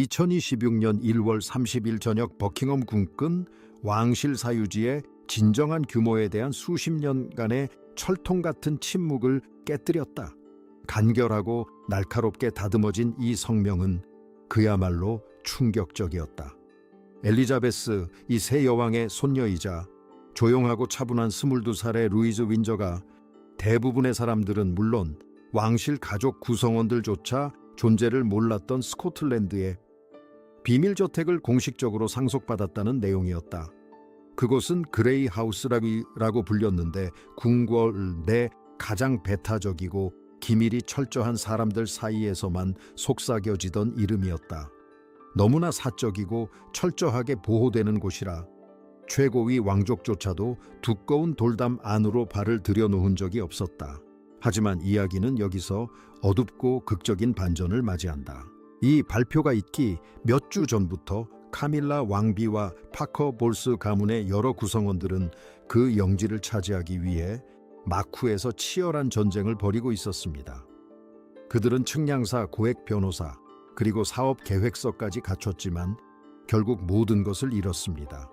2026년 1월 30일 저녁 버킹엄 궁근 왕실 사유지의 진정한 규모에 대한 수십 년간의 철통 같은 침묵을 깨뜨렸다. 간결하고 날카롭게 다듬어진 이 성명은 그야말로 충격적이었다. 엘리자베스 이 새 여왕의 손녀이자 조용하고 차분한 22살의 루이즈 윈저가 대부분의 사람들은 물론 왕실 가족 구성원들조차 존재를 몰랐던 스코틀랜드의 비밀저택을 공식적으로 상속받았다는 내용이었다. 그곳은 그레이 하우스라고 불렸는데 궁궐 내 가장 배타적이고 기밀이 철저한 사람들 사이에서만 속삭여지던 이름이었다. 너무나 사적이고 철저하게 보호되는 곳이라 최고위 왕족조차도 두꺼운 돌담 안으로 발을 들여놓은 적이 없었다. 하지만 이야기는 여기서 어둡고 극적인 반전을 맞이한다. 이 발표가 있기 몇 주 전부터 카밀라 왕비와 파커 볼스 가문의 여러 구성원들은 그 영지를 차지하기 위해 마쿠에서 치열한 전쟁을 벌이고 있었습니다. 그들은 측량사, 고액 변호사, 그리고 사업 계획서까지 갖췄지만 결국 모든 것을 잃었습니다.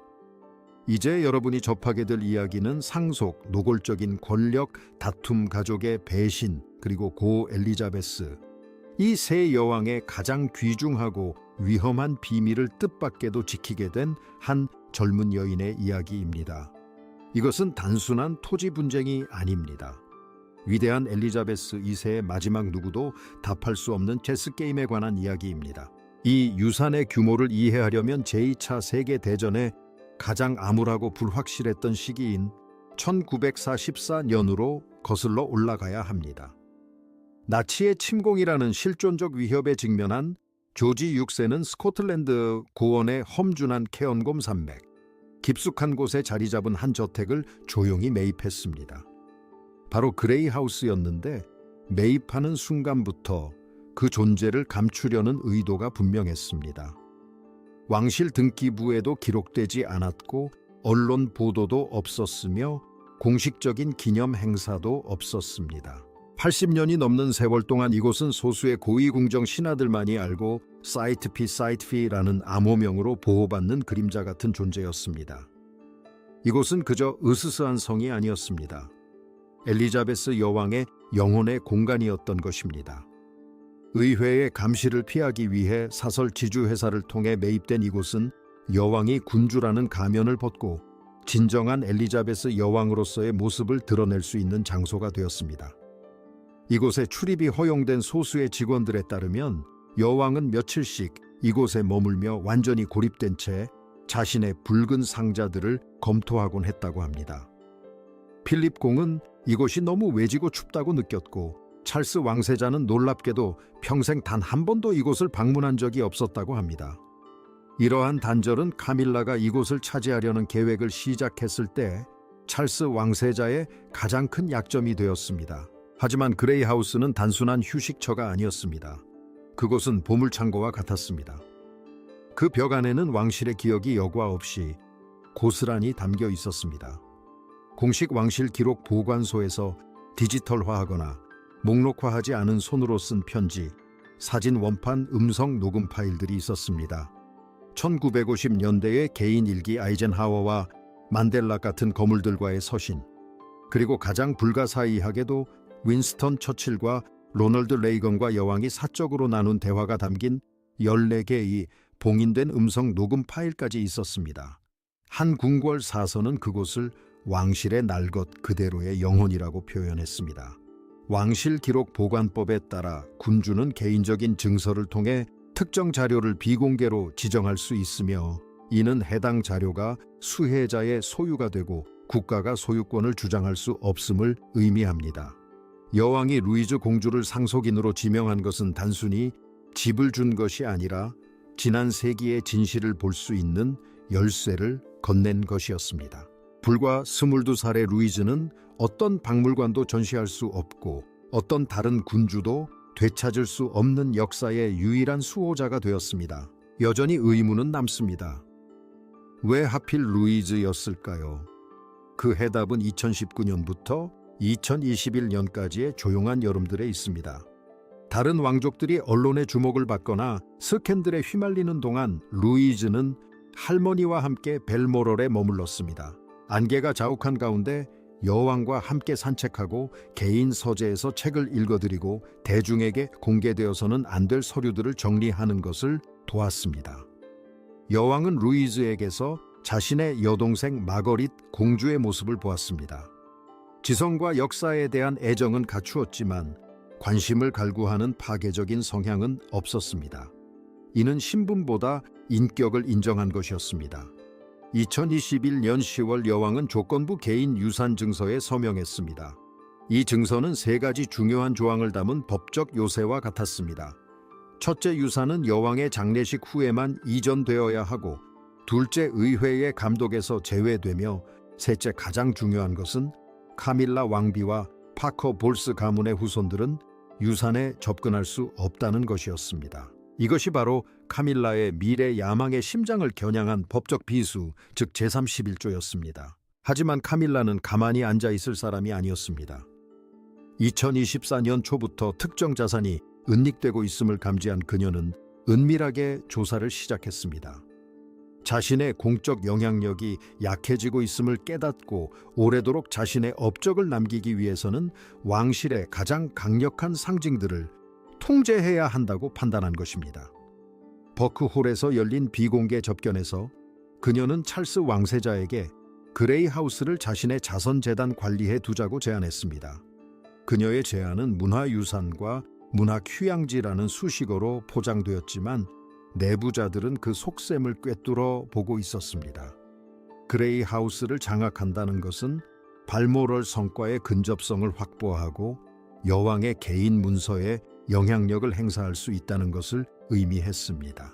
이제 여러분이 접하게 될 이야기는 상속, 노골적인 권력, 다툼, 가족의 배신, 그리고 고 엘리자베스, 이 세 여왕의 가장 귀중하고 위험한 비밀을 뜻밖에도 지키게 된 한 젊은 여인의 이야기입니다. 이것은 단순한 토지 분쟁이 아닙니다. 위대한 엘리자베스 2세의 마지막 누구도 답할 수 없는 체스 게임에 관한 이야기입니다. 이 유산의 규모를 이해하려면 제2차 세계대전의 가장 암울하고 불확실했던 시기인 1944년으로 거슬러 올라가야 합니다. 나치의 침공이라는 실존적 위협에 직면한 조지 6세는 스코틀랜드 고원의 험준한 케언곰 산맥, 깊숙한 곳에 자리 잡은 한 저택을 조용히 매입했습니다. 바로 그레이 하우스였는데 매입하는 순간부터 그 존재를 감추려는 의도가 분명했습니다. 왕실 등기부에도 기록되지 않았고 언론 보도도 없었으며 공식적인 기념 행사도 없었습니다. 80년이 넘는 세월 동안 이곳은 소수의 고위궁정 신하들만이 알고 사이트피라는 암호명으로 보호받는 그림자 같은 존재였습니다. 이곳은 그저 으스스한 성이 아니었습니다. 엘리자베스 여왕의 영혼의 공간이었던 것입니다. 의회의 감시를 피하기 위해 사설 지주회사를 통해 매입된 이곳은 여왕이 군주라는 가면을 벗고 진정한 엘리자베스 여왕으로서의 모습을 드러낼 수 있는 장소가 되었습니다. 이곳에 출입이 허용된 소수의 직원들에 따르면 여왕은 며칠씩 이곳에 머물며 완전히 고립된 채 자신의 붉은 상자들을 검토하곤 했다고 합니다. 필립 공은 이곳이 너무 외지고 춥다고 느꼈고 찰스 왕세자는 놀랍게도 평생 단 한 번도 이곳을 방문한 적이 없었다고 합니다. 이러한 단절은 카밀라가 이곳을 차지하려는 계획을 시작했을 때 찰스 왕세자의 가장 큰 약점이 되었습니다. 하지만 그레이 하우스는 단순한 휴식처가 아니었습니다. 그곳은 보물창고와 같았습니다. 그 벽 안에는 왕실의 기억이 여과 없이 고스란히 담겨 있었습니다. 공식 왕실 기록 보관소에서 디지털화하거나 목록화하지 않은 손으로 쓴 편지, 사진 원판 음성 녹음 파일들이 있었습니다. 1950년대의 개인 일기 아이젠하워와 만델라 같은 거물들과의 서신, 그리고 가장 불가사의하게도 윈스턴 처칠과 로널드 레이건과 여왕이 사적으로 나눈 대화가 담긴 14개의 봉인된 음성 녹음 파일까지 있었습니다. 한 궁궐 사서는 그곳을 왕실의 날 것 그대로의 영혼이라고 표현했습니다. 왕실 기록 보관법에 따라 군주는 개인적인 증서를 통해 특정 자료를 비공개로 지정할 수 있으며 이는 해당 자료가 수혜자의 소유가 되고 국가가 소유권을 주장할 수 없음을 의미합니다. 여왕이 루이즈 공주를 상속인으로 지명한 것은 단순히 집을 준 것이 아니라 지난 세기의 진실을 볼 수 있는 열쇠를 건넨 것이었습니다. 불과 22살의 루이즈는 어떤 박물관도 전시할 수 없고 어떤 다른 군주도 되찾을 수 없는 역사의 유일한 수호자가 되었습니다. 여전히 의문은 남습니다. 왜 하필 루이즈였을까요? 그 해답은 2019년부터 2021년까지의 조용한 여름들에 있습니다. 다른 왕족들이 언론의 주목을 받거나 스캔들에 휘말리는 동안 루이즈는 할머니와 함께 벨모럴에 머물렀습니다. 안개가 자욱한 가운데 여왕과 함께 산책하고 개인 서재에서 책을 읽어드리고 대중에게 공개되어서는 안 될 서류들을 정리하는 것을 도왔습니다. 여왕은 루이즈에게서 자신의 여동생 마거릿 공주의 모습을 보았습니다. 지성과 역사에 대한 애정은 갖추었지만 관심을 갈구하는 파괴적인 성향은 없었습니다. 이는 신분보다 인격을 인정한 것이었습니다. 2021년 10월 여왕은 조건부 개인 유산 증서에 서명했습니다. 이 증서는 3가지 중요한 조항을 담은 법적 요새와 같았습니다. 첫째, 유산은 여왕의 장례식 후에만 이전되어야 하고, 둘째, 의회의 감독에서 제외되며, 셋째, 가장 중요한 것은 카밀라 왕비와 파커 볼스 가문의 후손들은 유산에 접근할 수 없다는 것이었습니다. 이것이 바로 카밀라의 미래 야망의 심장을 겨냥한 법적 비수, 즉 제31조였습니다. 하지만 카밀라는 가만히 앉아 있을 사람이 아니었습니다. 2024년 초부터 특정 자산이 은닉되고 있음을 감지한 그녀는 은밀하게 조사를 시작했습니다. 자신의 공적 영향력이 약해지고 있음을 깨닫고 오래도록 자신의 업적을 남기기 위해서는 왕실의 가장 강력한 상징들을 통제해야 한다고 판단한 것입니다. 버크홀에서 열린 비공개 접견에서 그녀는 찰스 왕세자에게 그레이 하우스를 자신의 자선재단 관리해 두자고 제안했습니다. 그녀의 제안은 문화유산과 문화휴양지라는 수식어로 포장되었지만 내부자들은 그 속셈을 꿰뚫어 보고 있었습니다. 그레이 하우스를 장악한다는 것은 발모럴 성과의 근접성을 확보하고 여왕의 개인 문서에 영향력을 행사할 수 있다는 것을 의미했습니다.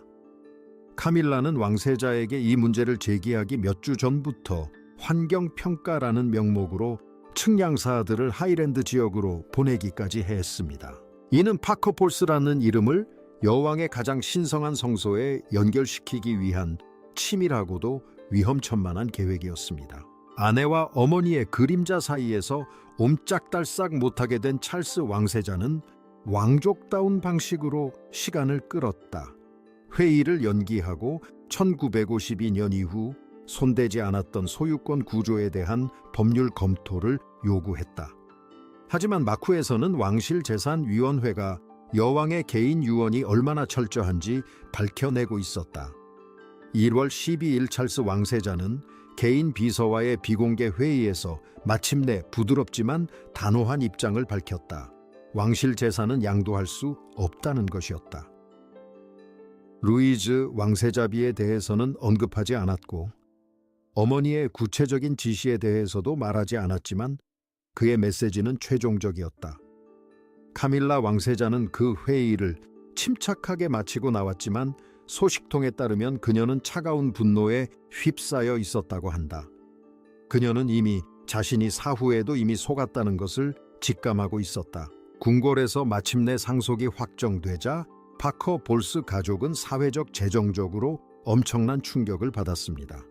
카밀라는 왕세자에게 이 문제를 제기하기 몇 주 전부터 환경평가라는 명목으로 측량사들을 하이랜드 지역으로 보내기까지 했습니다. 이는 파커폴스라는 이름을 여왕의 가장 신성한 성소에 연결시키기 위한 치밀하고도 위험천만한 계획이었습니다. 아내와 어머니의 그림자 사이에서 옴짝달싹 못하게 된 찰스 왕세자는 왕족다운 방식으로 시간을 끌었다. 회의를 연기하고 1952년 이후 손대지 않았던 소유권 구조에 대한 법률 검토를 요구했다. 하지만 마쿠에서는 왕실재산위원회가 여왕의 개인 유언이 얼마나 철저한지 밝혀내고 있었다. 1월 12일 찰스 왕세자는 개인 비서와의 비공개 회의에서 마침내 부드럽지만 단호한 입장을 밝혔다. 왕실 재산은 양도할 수 없다는 것이었다. 루이즈 왕세자비에 대해서는 언급하지 않았고 어머니의 구체적인 지시에 대해서도 말하지 않았지만 그의 메시지는 최종적이었다. 카밀라 왕세자는 그 회의를 침착하게 마치고 나왔지만 소식통에 따르면 그녀는 차가운 분노에 휩싸여 있었다고 한다. 그녀는 이미 자신이 사후에도 이미 속았다는 것을 직감하고 있었다. 궁궐에서 마침내 상속이 확정되자 파커 볼스 가족은 사회적 재정적으로 엄청난 충격을 받았습니다.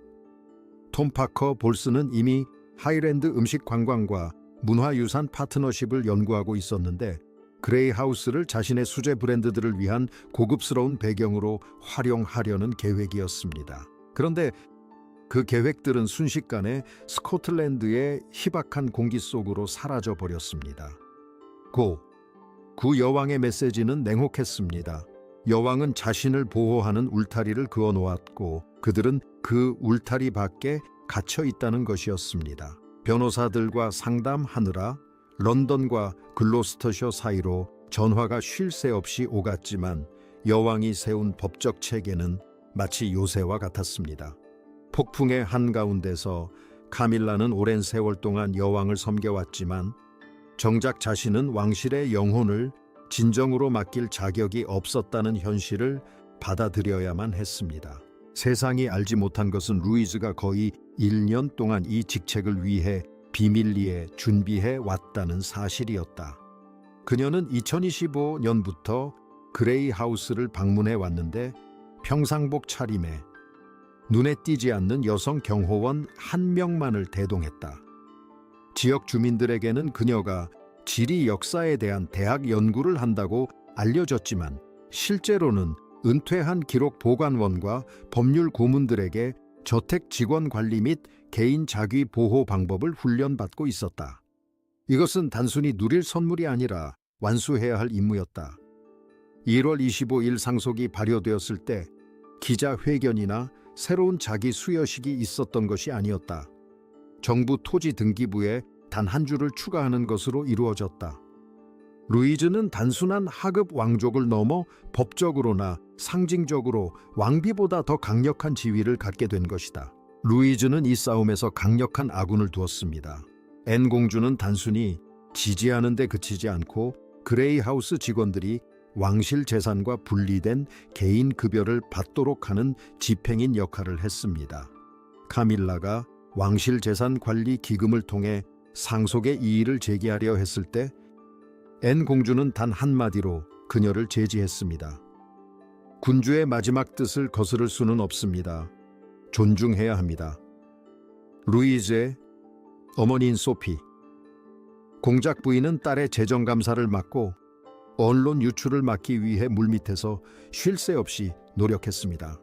톰 파커 볼스는 이미 하이랜드 음식 관광과 문화유산 파트너십을 연구하고 있었는데 그레이 하우스를 자신의 수제 브랜드들을 위한 고급스러운 배경으로 활용하려는 계획이었습니다. 그런데 그 계획들은 순식간에 스코틀랜드의 희박한 공기 속으로 사라져 버렸습니다. 구 여왕의 메시지는 냉혹했습니다. 여왕은 자신을 보호하는 울타리를 그어 놓았고 그들은 그 울타리 밖에 갇혀 있다는 것이었습니다. 변호사들과 상담하느라 런던과 글로스터셔 사이로 전화가 쉴 새 없이 오갔지만 여왕이 세운 법적 체계는 마치 요새와 같았습니다. 폭풍의 한가운데서 카밀라는 오랜 세월 동안 여왕을 섬겨왔지만 정작 자신은 왕실의 영혼을 진정으로 맡길 자격이 없었다는 현실을 받아들여야만 했습니다. 세상이 알지 못한 것은 루이즈가 거의 1년 동안 이 직책을 위해 비밀리에 준비해 왔다는 사실이었다. 그녀는 2025년부터 그레이 하우스를 방문해 왔는데 평상복 차림에 눈에 띄지 않는 여성 경호원 한 명만을 대동했다. 지역 주민들에게는 그녀가 지리 역사에 대한 대학 연구를 한다고 알려졌지만 실제로는 은퇴한 기록 보관원과 법률 고문들에게 저택 직원 관리 및 개인 자기 보호 방법을 훈련받고 있었다. 이것은 단순히 누릴 선물이 아니라 완수해야 할 임무였다. 1월 25일 상속이 발효되었을 때 기자회견이나 새로운 자기 수여식이 있었던 것이 아니었다. 정부 토지 등기부에 단 한 줄을 추가하는 것으로 이루어졌다. 루이즈는 단순한 하급 왕족을 넘어 법적으로나 상징적으로 왕비보다 더 강력한 지위를 갖게 된 것이다. 루이즈는 이 싸움에서 강력한 아군을 두었습니다. 앤 공주는 단순히 지지하는 데 그치지 않고 그레이하우스 직원들이 왕실 재산과 분리된 개인 급여를 받도록 하는 집행인 역할을 했습니다. 카밀라가 왕실 재산 관리 기금을 통해 상속의 이의를 제기하려 했을 때 앤 공주는 단 한마디로 그녀를 제지했습니다. 군주의 마지막 뜻을 거스를 수는 없습니다. 존중해야 합니다. 루이즈의 어머니인 소피. 공작 부인은 딸의 재정감사를 맡고 언론 유출을 막기 위해 물밑에서 쉴 새 없이 노력했습니다.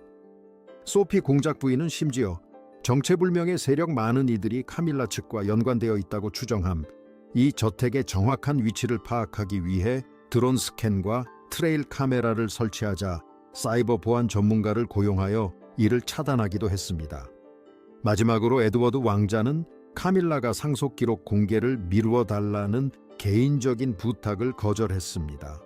소피 공작 부인은 심지어 정체불명의 세력 많은 이들이 카밀라 측과 연관되어 있다고 추정함. 이 저택의 정확한 위치를 파악하기 위해 드론 스캔과 트레일 카메라를 설치하자 사이버 보안 전문가를 고용하여 이를 차단하기도 했습니다. 마지막으로 에드워드 왕자는 카밀라가 상속 기록 공개를 미루어 달라는 개인적인 부탁을 거절했습니다.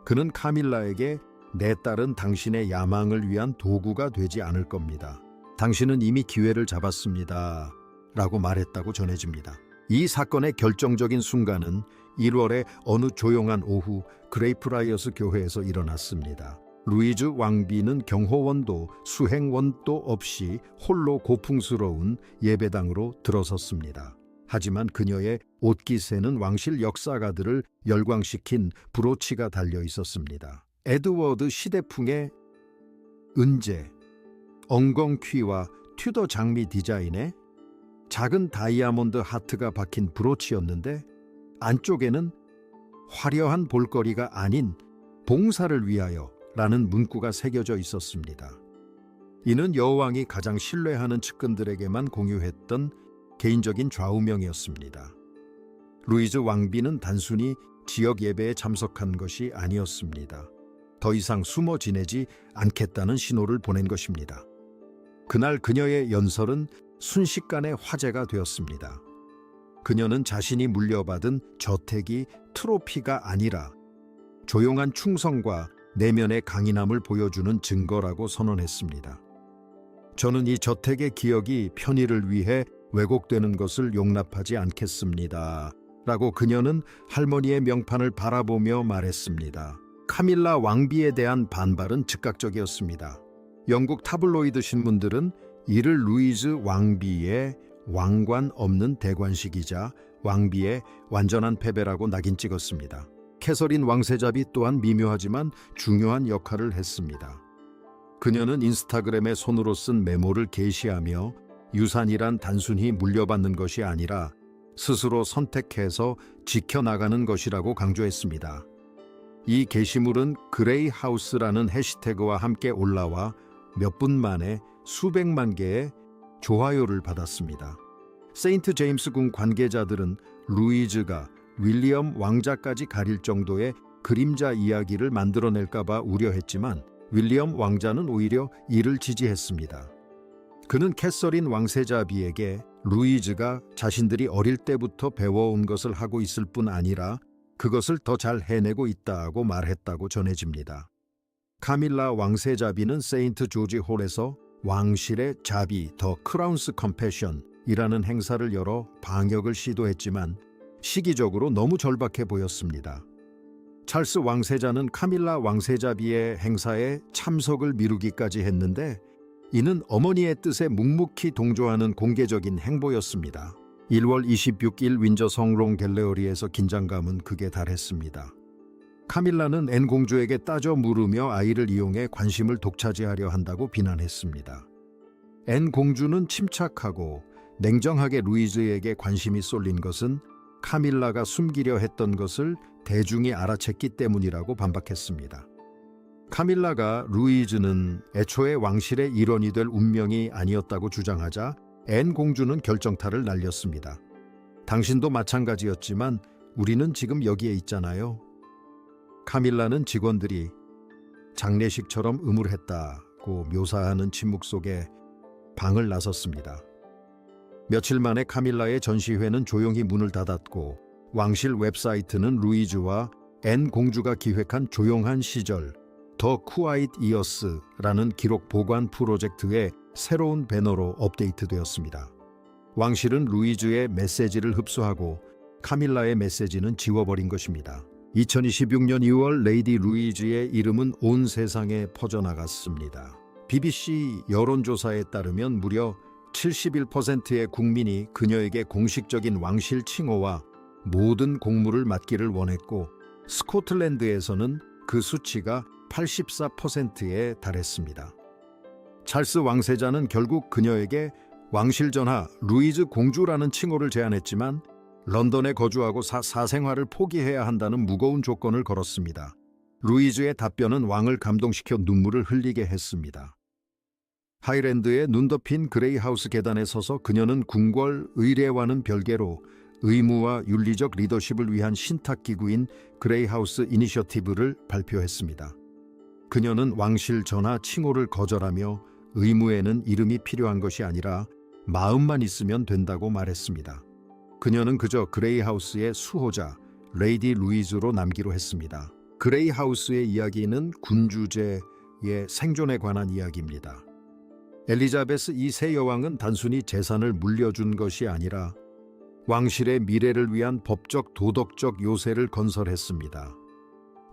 그는 카밀라에게 내 딸은 당신의 야망을 위한 도구가 되지 않을 겁니다. 당신은 이미 기회를 잡았습니다. 라고 말했다고 전해집니다. 이 사건의 결정적인 순간은 1월의 어느 조용한 오후 그레이프라이어스 교회에서 일어났습니다. 루이즈 왕비는 경호원도 수행원도 없이 홀로 고풍스러운 예배당으로 들어섰습니다. 하지만 그녀의 옷깃에는 왕실 역사가들을 열광시킨 브로치가 달려 있었습니다. 에드워드 시대풍의 은재, 엉겅퀴와 튜더 장미 디자인의 작은 다이아몬드 하트가 박힌 브로치였는데 안쪽에는 화려한 볼거리가 아닌 봉사를 위하여 라는 문구가 새겨져 있었습니다. 이는 여왕이 가장 신뢰하는 측근들에게만 공유했던 개인적인 좌우명이었습니다. 루이즈 왕비는 단순히 지역 예배에 참석한 것이 아니었습니다. 더 이상 숨어 지내지 않겠다는 신호를 보낸 것입니다. 그날 그녀의 연설은 순식간에 화제가 되었습니다. 그녀는 자신이 물려받은 저택이 트로피가 아니라 조용한 충성과 내면의 강인함을 보여주는 증거라고 선언했습니다. 저는 이 저택의 기억이 편의를 위해 왜곡되는 것을 용납하지 않겠습니다. 라고 그녀는 할머니의 명판을 바라보며 말했습니다. 카밀라 왕비에 대한 반발은 즉각적이었습니다. 영국 타블로이드 신문들은 이를 루이즈 왕비의 왕관 없는 대관식이자 왕비의 완전한 패배라고 낙인 찍었습니다. 캐서린 왕세자비 또한 미묘하지만 중요한 역할을 했습니다. 그녀는 인스타그램에 손으로 쓴 메모를 게시하며 유산이란 단순히 물려받는 것이 아니라 스스로 선택해서 지켜나가는 것이라고 강조했습니다. 이 게시물은 그레이하우스라는 해시태그와 함께 올라와 몇 분 만에 수백만 개의 좋아요를 받았습니다. 세인트 제임스 궁 관계자들은 루이즈가 윌리엄 왕자까지 가릴 정도의 그림자 이야기를 만들어낼까 봐 우려했지만 윌리엄 왕자는 오히려 이를 지지했습니다. 그는 캐서린 왕세자비에게 루이즈가 자신들이 어릴 때부터 배워온 것을 하고 있을 뿐 아니라 그것을 더 잘 해내고 있다고 말했다고 전해집니다. 카밀라 왕세자비는 세인트 조지 홀에서 왕실의 자비 더 크라운스 컴패션이라는 행사를 열어 방역을 시도했지만 시기적으로 너무 절박해 보였습니다. 찰스 왕세자는 카밀라 왕세자비의 행사에 참석을 미루기까지 했는데 이는 어머니의 뜻에 묵묵히 동조하는 공개적인 행보였습니다. 1월 26일 윈저 성롱 갤러리에서 긴장감은 극에 달했습니다. 카밀라는 앤 공주에게 따져 물으며 아이를 이용해 관심을 독차지하려 한다고 비난했습니다. 앤 공주는 침착하고 냉정하게 루이즈에게 관심이 쏠린 것은 카밀라가 숨기려 했던 것을 대중이 알아챘기 때문이라고 반박했습니다. 카밀라가 루이즈는 애초에 왕실의 일원이 될 운명이 아니었다고 주장하자 앤 공주는 결정타를 날렸습니다. 당신도 마찬가지였지만 우리는 지금 여기에 있잖아요. 카밀라는 직원들이 장례식처럼 음울했다고 묘사하는 침묵 속에 방을 나섰습니다. 며칠 만에 카밀라의 전시회는 조용히 문을 닫았고 왕실 웹사이트는 루이즈와 앤 공주가 기획한 조용한 시절 더 쿠아잇 이어스라는 기록 보관 프로젝트의 새로운 배너로 업데이트되었습니다. 왕실은 루이즈의 메시지를 흡수하고 카밀라의 메시지는 지워버린 것입니다. 2026년 2월 레이디 루이즈의 이름은 온 세상에 퍼져나갔습니다. BBC 여론조사에 따르면 무려 71%의 국민이 그녀에게 공식적인 왕실 칭호와 모든 공무를 맡기를 원했고 스코틀랜드에서는 그 수치가 84%에 달했습니다. 찰스 왕세자는 결국 그녀에게 왕실 전하 루이즈 공주라는 칭호를 제안했지만 런던에 거주하고 사생활을 포기해야 한다는 무거운 조건을 걸었습니다. 루이즈의 답변은 왕을 감동시켜 눈물을 흘리게 했습니다. 하이랜드의 눈 덮인 그레이하우스 계단에 서서 그녀는 궁궐 의례와는 별개로 의무와 윤리적 리더십을 위한 신탁기구인 그레이하우스 이니셔티브를 발표했습니다. 그녀는 왕실 전하 칭호를 거절하며 의무에는 이름이 필요한 것이 아니라 마음만 있으면 된다고 말했습니다. 그녀는 그저 그레이하우스의 수호자 레이디 루이즈로 남기로 했습니다. 그레이하우스의 이야기는 군주제의 생존에 관한 이야기입니다. 엘리자베스 2세 여왕은 단순히 재산을 물려준 것이 아니라 왕실의 미래를 위한 법적 도덕적 요새를 건설했습니다.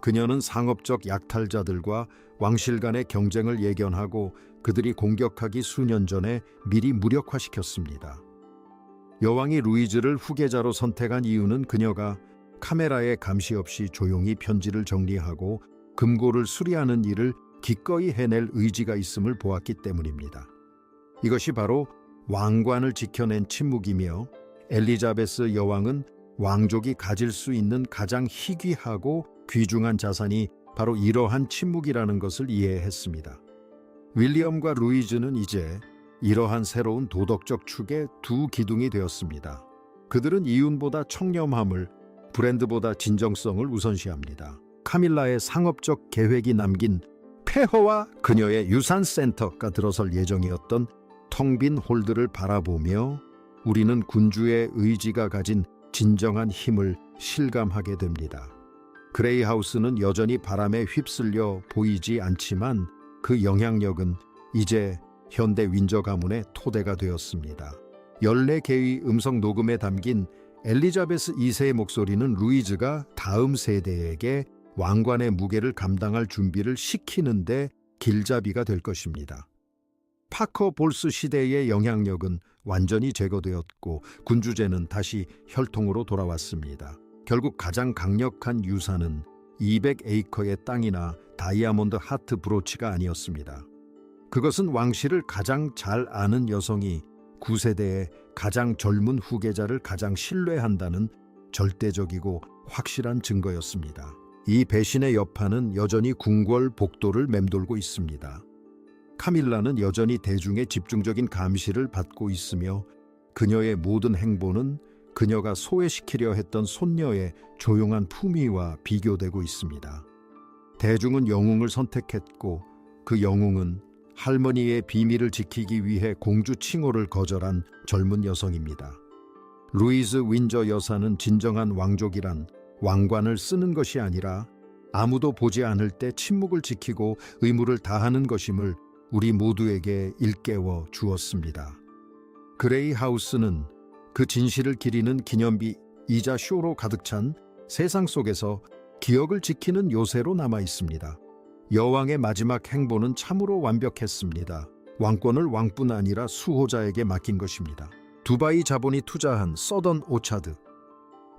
그녀는 상업적 약탈자들과 왕실 간의 경쟁을 예견하고 그들이 공격하기 수년 전에 미리 무력화시켰습니다. 여왕이 루이즈를 후계자로 선택한 이유는 그녀가 카메라의 감시 없이 조용히 편지를 정리하고 금고를 수리하는 일을 기꺼이 해낼 의지가 있음을 보았기 때문입니다. 이것이 바로 왕관을 지켜낸 침묵이며 엘리자베스 여왕은 왕족이 가질 수 있는 가장 희귀하고 귀중한 자산이 바로 이러한 침묵이라는 것을 이해했습니다. 윌리엄과 루이즈는 이제 이러한 새로운 도덕적 축의 두 기둥이 되었습니다. 그들은 이윤보다 청렴함을, 브랜드보다 진정성을 우선시합니다. 카밀라의 상업적 계획이 남긴 폐허와 그녀의 유산센터가 들어설 예정이었던 텅 빈 홀들을 바라보며 우리는 군주의 의지가 가진 진정한 힘을 실감하게 됩니다. 그레이하우스는 여전히 바람에 휩쓸려 보이지 않지만 그 영향력은 이제 현대 윈저 가문의 토대가 되었습니다. 14개의 음성 녹음에 담긴 엘리자베스 2세의 목소리는 루이즈가 다음 세대에게 왕관의 무게를 감당할 준비를 시키는데 길잡이가 될 것입니다. 파커 볼스 시대의 영향력은 완전히 제거되었고 군주제는 다시 혈통으로 돌아왔습니다. 결국 가장 강력한 유산은 200에이커의 땅이나 다이아몬드 하트 브로치가 아니었습니다. 그것은 왕실을 가장 잘 아는 여성이 9세대의 가장 젊은 후계자를 가장 신뢰한다는 절대적이고 확실한 증거였습니다. 이 배신의 여파는 여전히 궁궐 복도를 맴돌고 있습니다. 카밀라는 여전히 대중의 집중적인 감시를 받고 있으며 그녀의 모든 행보는 그녀가 소외시키려 했던 손녀의 조용한 품위와 비교되고 있습니다. 대중은 영웅을 선택했고 그 영웅은 할머니의 비밀을 지키기 위해 공주 칭호를 거절한 젊은 여성입니다. 루이즈 윈저 여사는 진정한 왕족이란 왕관을 쓰는 것이 아니라 아무도 보지 않을 때 침묵을 지키고 의무를 다하는 것임을 우리 모두에게 일깨워 주었습니다. 그레이하우스는 그 진실을 기리는 기념비이자 쇼로 가득 찬 세상 속에서 기억을 지키는 요새로 남아 있습니다. 여왕의 마지막 행보는 참으로 완벽했습니다. 왕권을 왕뿐 아니라 수호자에게 맡긴 것입니다. 두바이 자본이 투자한 서던 오차드,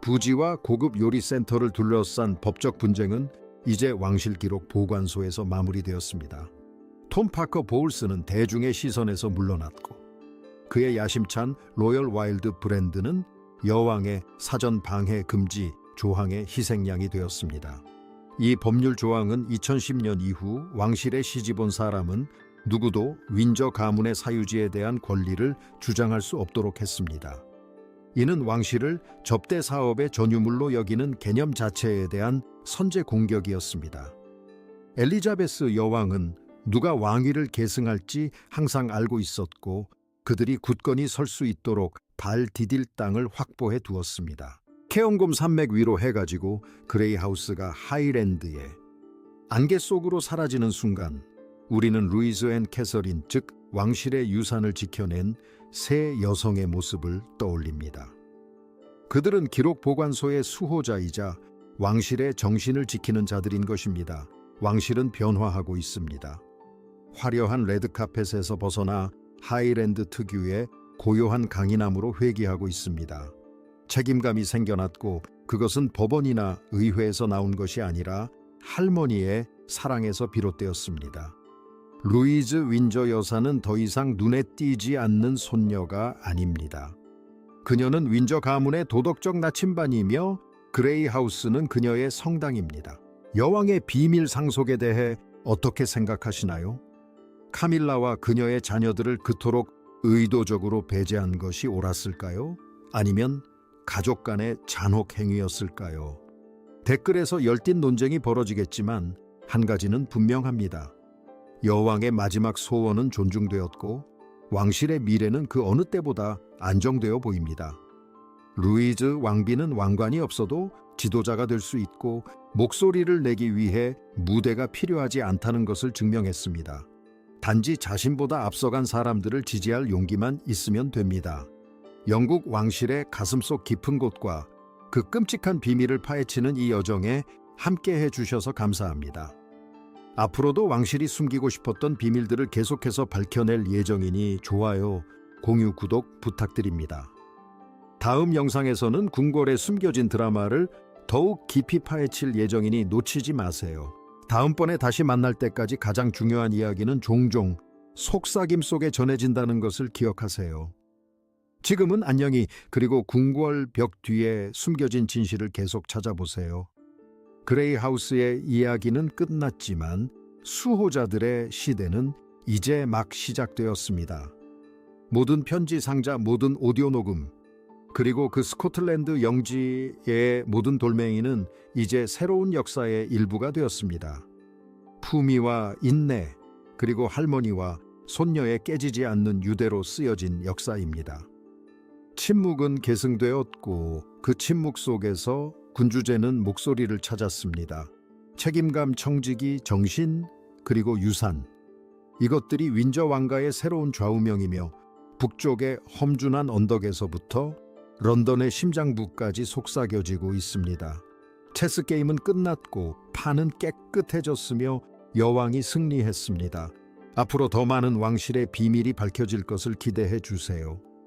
부지와 고급 요리 센터를 둘러싼 법적 분쟁은 이제 왕실 기록 보관소에서 마무리되었습니다. 톰 파커 보울스는 대중의 시선에서 물러났고 그의 야심찬 로열 와일드 브랜드는 여왕의 사전 방해 금지 조항의 희생양이 되었습니다. 이 법률 조항은 2010년 이후 왕실에 시집온 사람은 누구도 윈저 가문의 사유지에 대한 권리를 주장할 수 없도록 했습니다. 이는 왕실을 접대 사업의 전유물로 여기는 개념 자체에 대한 선제 공격이었습니다. 엘리자베스 여왕은 누가 왕위를 계승할지 항상 알고 있었고 그들이 굳건히 설 수 있도록 발 디딜 땅을 확보해 두었습니다. 케언곰 산맥 위로 해가지고 그레이하우스가 하이랜드에 안개 속으로 사라지는 순간 우리는 루이즈 앤 캐서린, 즉 왕실의 유산을 지켜낸 세 여성의 모습을 떠올립니다. 그들은 기록 보관소의 수호자이자 왕실의 정신을 지키는 자들인 것입니다. 왕실은 변화하고 있습니다. 화려한 레드카펫에서 벗어나 하이랜드 특유의 고요한 강인함으로 회귀하고 있습니다. 책임감이 생겨났고 그것은 법원이나 의회에서 나온 것이 아니라 할머니의 사랑에서 비롯되었습니다. 루이즈 윈저 여사는 더 이상 눈에 띄지 않는 손녀가 아닙니다. 그녀는 윈저 가문의 도덕적 나침반이며 그레이하우스는 그녀의 성당입니다. 여왕의 비밀 상속에 대해 어떻게 생각하시나요? 카밀라와 그녀의 자녀들을 그토록 의도적으로 배제한 것이 옳았을까요? 아니면 가족 간의 잔혹 행위였을까요? 댓글에서 열띤 논쟁이 벌어지겠지만 한 가지는 분명합니다. 여왕의 마지막 소원은 존중되었고 왕실의 미래는 그 어느 때보다 안정되어 보입니다. 루이즈 왕비는 왕관이 없어도 지도자가 될 수 있고 목소리를 내기 위해 무대가 필요하지 않다는 것을 증명했습니다. 단지 자신보다 앞서간 사람들을 지지할 용기만 있으면 됩니다. 영국 왕실의 가슴속 깊은 곳과 그 끔찍한 비밀을 파헤치는 이 여정에 함께해 주셔서 감사합니다. 앞으로도 왕실이 숨기고 싶었던 비밀들을 계속해서 밝혀낼 예정이니 좋아요, 공유, 구독 부탁드립니다. 다음 영상에서는 궁궐에 숨겨진 드라마를 더욱 깊이 파헤칠 예정이니 놓치지 마세요. 다음번에 다시 만날 때까지 가장 중요한 이야기는 종종 속삭임 속에 전해진다는 것을 기억하세요. 지금은 안녕히, 그리고 궁궐 벽 뒤에 숨겨진 진실을 계속 찾아보세요. 그레이하우스의 이야기는 끝났지만 수호자들의 시대는 이제 막 시작되었습니다. 모든 편지 상자, 모든 오디오 녹음, 그리고 그 스코틀랜드 영지의 모든 돌멩이는 이제 새로운 역사의 일부가 되었습니다. 품위와 인내, 그리고 할머니와 손녀의 깨지지 않는 유대로 쓰여진 역사입니다. 침묵은 계승되었고 그 침묵 속에서 군주제는 목소리를 찾았습니다. 책임감, 청지기, 정신, 그리고 유산. 이것들이 윈저 왕가의 새로운 좌우명이며 북쪽의 험준한 언덕에서부터 런던의 심장부까지 속삭여지고 있습니다. 체스 게임은 끝났고 판은 깨끗해졌으며 여왕이 승리했습니다. 앞으로 더 많은 왕실의 비밀이 밝혀질 것을 기대해 주세요.